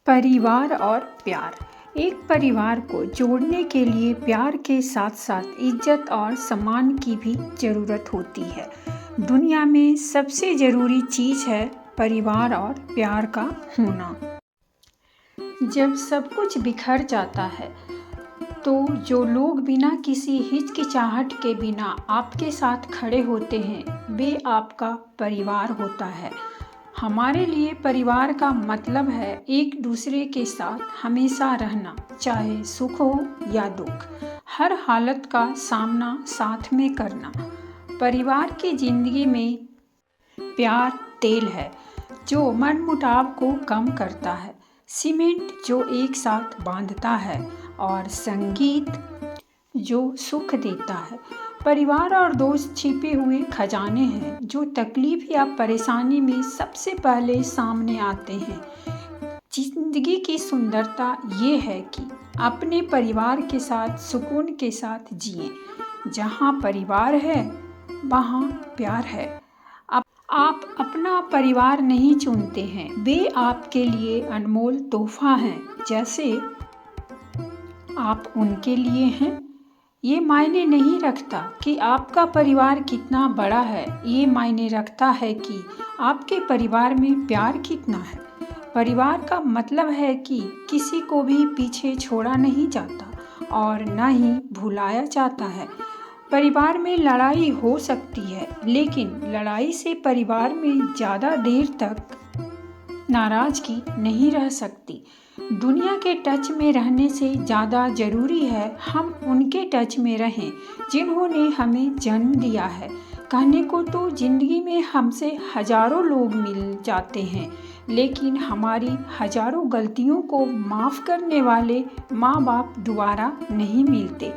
परिवार और प्यार। एक परिवार को जोड़ने के लिए प्यार के साथ साथ इज्जत और सम्मान की भी ज़रूरत होती है। दुनिया में सबसे ज़रूरी चीज़ है परिवार और प्यार का होना। जब सब कुछ बिखर जाता है तो जो लोग बिना किसी हिचकिचाहट के बिना आपके साथ खड़े होते हैं वे आपका परिवार होता है। हमारे लिए परिवार का मतलब है एक दूसरे के साथ हमेशा रहना, चाहे सुख हो या दुख, हर हालत का सामना साथ में करना। परिवार की जिंदगी में प्यार तेल है जो मनमुटाव को कम करता है, सीमेंट जो एक साथ बांधता है और संगीत जो सुख देता है। परिवार और दोस्त छिपे हुए खजाने हैं जो तकलीफ या परेशानी में सबसे पहले सामने आते हैं। जिंदगी की सुंदरता ये है कि अपने परिवार के साथ सुकून के साथ जिएं। जहाँ परिवार है वहाँ प्यार है। आप अपना परिवार नहीं चुनते हैं, वे आपके लिए अनमोल तोहफा हैं। जैसे आप उनके लिए हैं। ये मायने नहीं रखता कि आपका परिवार कितना बड़ा है, ये मायने रखता है कि आपके परिवार में प्यार कितना है। परिवार का मतलब है कि किसी को भी पीछे छोड़ा नहीं जाता और न ही भुलाया जाता है। परिवार में लड़ाई हो सकती है, लेकिन लड़ाई से परिवार में ज़्यादा देर तक नाराज़गी नहीं रह सकती। दुनिया के टच में रहने से ज़्यादा ज़रूरी है हम उनके टच में रहें जिन्होंने हमें जन्म दिया है। कहने को तो ज़िंदगी में हमसे हज़ारों लोग मिल जाते हैं, लेकिन हमारी हज़ारों गलतियों को माफ़ करने वाले माँ बाप दोबारा नहीं मिलते।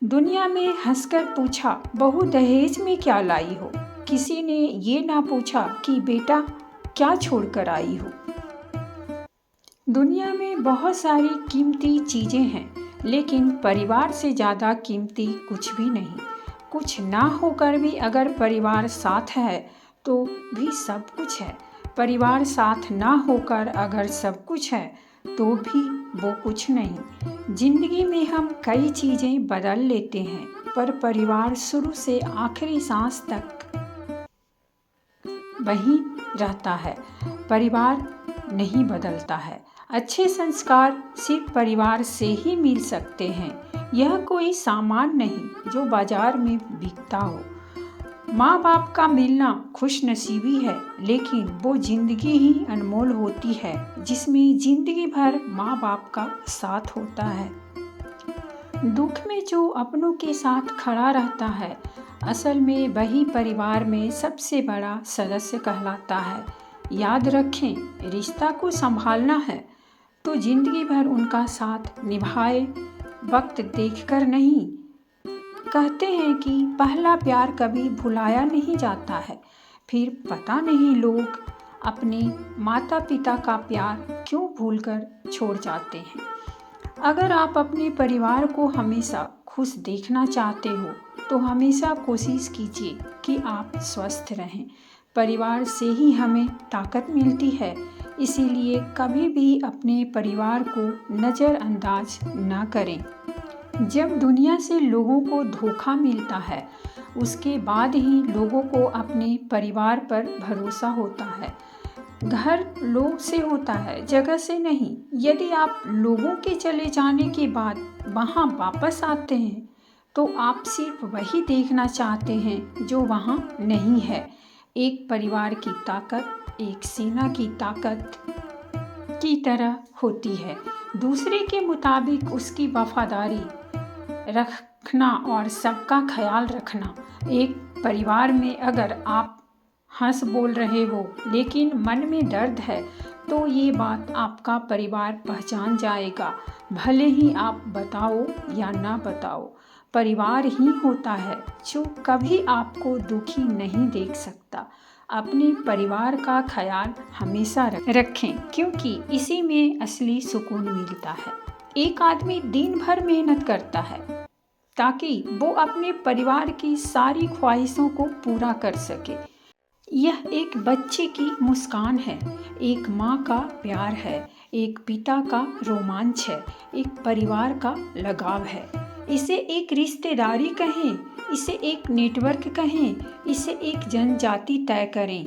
दुनिया में हंसकर पूछा, बहू दहेज में क्या लाई हो? किसी ने ये ना पूछा कि बेटा क्या छोड़ कर आई हो। दुनिया में बहुत सारी कीमती चीज़ें हैं, लेकिन परिवार से ज़्यादा कीमती कुछ भी नहीं। कुछ ना होकर भी अगर परिवार साथ है तो भी सब कुछ है। परिवार साथ ना होकर अगर सब कुछ है तो भी वो कुछ नहीं। जिंदगी में हम कई चीज़ें बदल लेते हैं, पर परिवार शुरू से आखिरी सांस तक वहीं रहता है। परिवार नहीं बदलता है। अच्छे संस्कार सिर्फ परिवार से ही मिल सकते हैं। यह कोई सामान नहीं जो बाजार में बिकता हो। माँ बाप का मिलना खुशनसीबी है, लेकिन वो जिंदगी ही अनमोल होती है जिसमें जिंदगी भर माँ बाप का साथ होता है। दुख में जो अपनों के साथ खड़ा रहता है, असल में वही परिवार में सबसे बड़ा सदस्य कहलाता है। याद रखें, रिश्ता को संभालना है तो जिंदगी भर उनका साथ निभाए, वक्त देखकर नहीं। कहते हैं कि पहला प्यार कभी भुलाया नहीं जाता है, फिर पता नहीं लोग अपने माता पिता का प्यार क्यों भूलकर छोड़ जाते हैं। अगर आप अपने परिवार को हमेशा खुश देखना चाहते हो तो हमेशा कोशिश कीजिए कि आप स्वस्थ रहें। परिवार से ही हमें ताकत मिलती है, इसीलिए कभी भी अपने परिवार को नज़रअंदाज ना करें। जब दुनिया से लोगों को धोखा मिलता है, उसके बाद ही लोगों को अपने परिवार पर भरोसा होता है। घर लोग से होता है, जगह से नहीं। यदि आप लोगों के चले जाने के बाद वहाँ वापस आते हैं तो आप सिर्फ वही देखना चाहते हैं जो वहाँ नहीं है। एक परिवार की ताकत एक सेना की ताकत की तरह होती है। दूसरे के मुताबिक उसकी वफादारी रखना और सबका ख्याल रखना। एक परिवार में अगर आप हंस बोल रहे हो लेकिन मन में दर्द है तो ये बात आपका परिवार पहचान जाएगा, भले ही आप बताओ या ना बताओ। परिवार ही होता है जो कभी आपको दुखी नहीं देख सकता। अपने परिवार का ख्याल हमेशा रखें, क्योंकि इसी में असली सुकून मिलता है। एक आदमी दिन भर मेहनत करता है ताकि वो अपने परिवार की सारी ख्वाहिशों को पूरा कर सके। यह एक बच्चे की मुस्कान है, एक माँ का प्यार है, एक पिता का रोमांच है, एक परिवार का लगाव है। इसे एक रिश्तेदारी कहें, इसे एक नेटवर्क कहें, इसे एक जनजाति तय करें,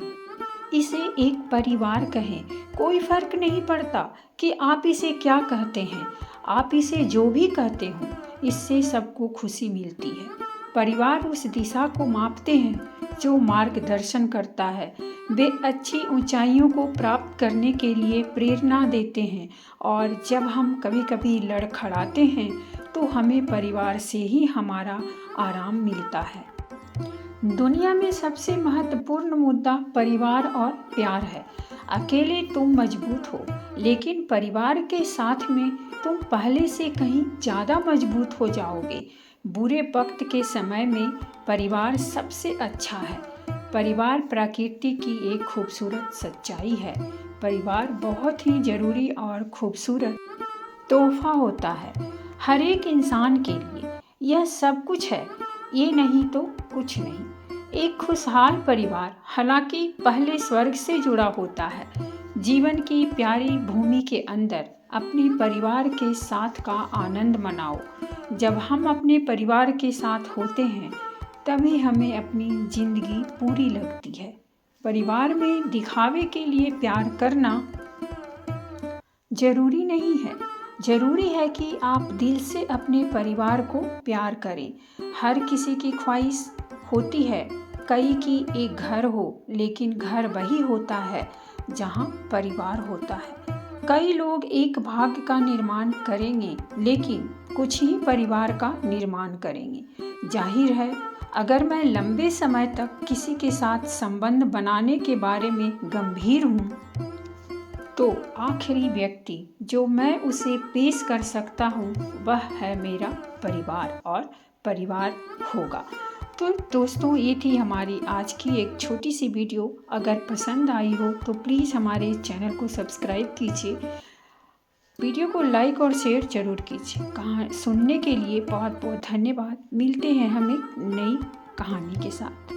इसे एक परिवार कहें, कोई फर्क नहीं पड़ता कि आप इसे क्या कहते हैं। आप इसे जो भी कहते हो, इससे सबको खुशी मिलती है। परिवार उस दिशा को मापते हैं जो मार्गदर्शन करता है। वे अच्छी ऊंचाइयों को प्राप्त करने के लिए प्रेरणा देते हैं, और जब हम कभी कभी लड़खड़ाते हैं तो हमें परिवार से ही हमारा आराम मिलता है। दुनिया में सबसे महत्वपूर्ण मुद्दा परिवार और प्यार है। अकेले तुम मजबूत हो, लेकिन परिवार के साथ में तुम पहले से कहीं ज़्यादा मजबूत हो जाओगे। बुरे वक्त के समय में परिवार सबसे अच्छा है। परिवार प्रकृति की एक खूबसूरत सच्चाई है। परिवार बहुत ही ज़रूरी और खूबसूरत तोहफा होता है हर एक इंसान के लिए। यह सब कुछ है, ये नहीं तो कुछ नहीं। एक खुशहाल परिवार हालांकि पहले स्वर्ग से जुड़ा होता है। जीवन की प्यारी भूमि के अंदर अपने परिवार के साथ का आनंद मनाओ। जब हम अपने परिवार के साथ होते हैं तभी हमें अपनी जिंदगी पूरी लगती है। परिवार में दिखावे के लिए प्यार करना जरूरी नहीं है। जरूरी है कि आप दिल से अपने परिवार को प्यार करें। हर किसी की ख्वाहिश होती है कई की एक घर हो, लेकिन घर वही होता है जहाँ परिवार होता है। कई लोग एक भाग्य का निर्माण करेंगे, लेकिन कुछ ही परिवार का निर्माण करेंगे। जाहिर है, अगर मैं लंबे समय तक किसी के साथ संबंध बनाने के बारे में गंभीर हूँ, तो आखिरी व्यक्ति जो मैं उसे पेश कर सकता हूँ वह है मेरा परिवार, और परिवार होगा। तो दोस्तों, ये थी हमारी आज की एक छोटी सी वीडियो। अगर पसंद आई हो तो प्लीज़ हमारे चैनल को सब्सक्राइब कीजिए, वीडियो को लाइक और शेयर जरूर कीजिए। कहानी सुनने के लिए बहुत बहुत धन्यवाद। मिलते हैं हम एक नई कहानी के साथ।